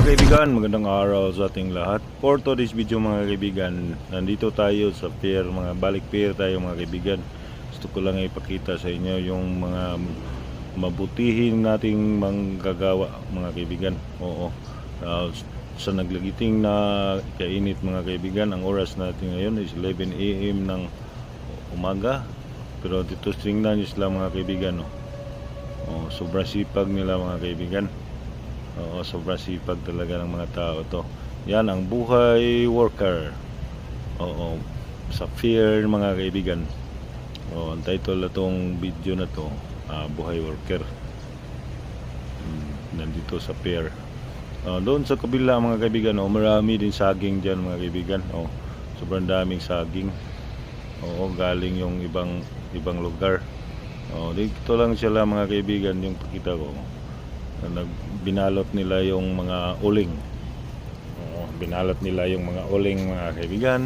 kaibigan, magandang araw sa ating lahat. For today's video mga kaibigan, nandito tayo sa pier, mga balik pier tayo mga kaibigan. Gusto ko lang ipakita sa inyo yung mga mabutihin nating manggagawa mga kaibigan. Oo, sa naglagiting na kainit mga kaibigan, ang oras natin ngayon is 11 AM ng umaga. Pero dito tingnan nyo sila mga kaibigan. Sobrang sipag nila mga kaibigan. Oo, sobrang sipag talaga ng mga tao to. Yan ang buhay worker. Oo, sa pier mga kaibigan. Ang title na tong video na to, buhay worker. Nandito sa pier. Doon sa kabila mga kaibigan, marami din saging dyan mga kaibigan. Sobrang daming saging. Oo, galing yung ibang lugar. Dito lang sila mga kaibigan yung pakita ko. Binalot nila yung mga uling. Binalot nila yung mga uling mga kaibigan.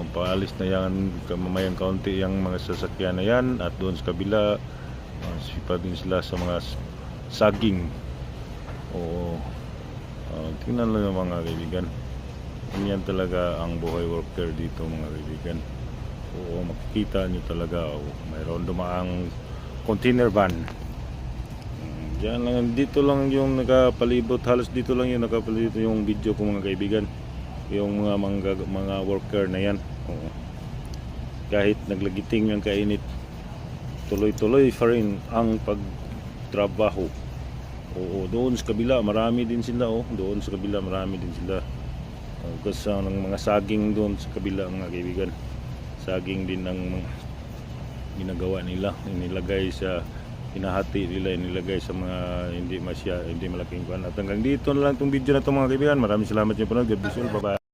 Paalis na yan mamayang kaunti yung mga sasakyan na yan. At doon sa kabila sipag din sila sa mga saging. Tingnan lang yung mga kaibigan. Yan talaga ang buhay worker dito mga kaibigan. Makikita nyo talaga. Mayroon dumaang container van. Diyan lang, dito lang yung nakapalibot, halos dito lang yung nakapalibot yung video ko mga kaibigan. Yung mga worker na yan. Kahit naglagiting yung kainit, tuloy-tuloy pa rin ang pagtrabaho. Doon sa kabila marami din sila. Doon sa kabila marami din sila. Kasi ng mga saging doon sa kabila mga kaibigan. Saging din ng ginagawa nila, inilagay sa hinahati nila, inilagay sa mga hindi malaking kuan. At hanggang dito na lang itong video na ito mga kaibigan. Maraming salamat sa panonood. God bless you. Bye bye.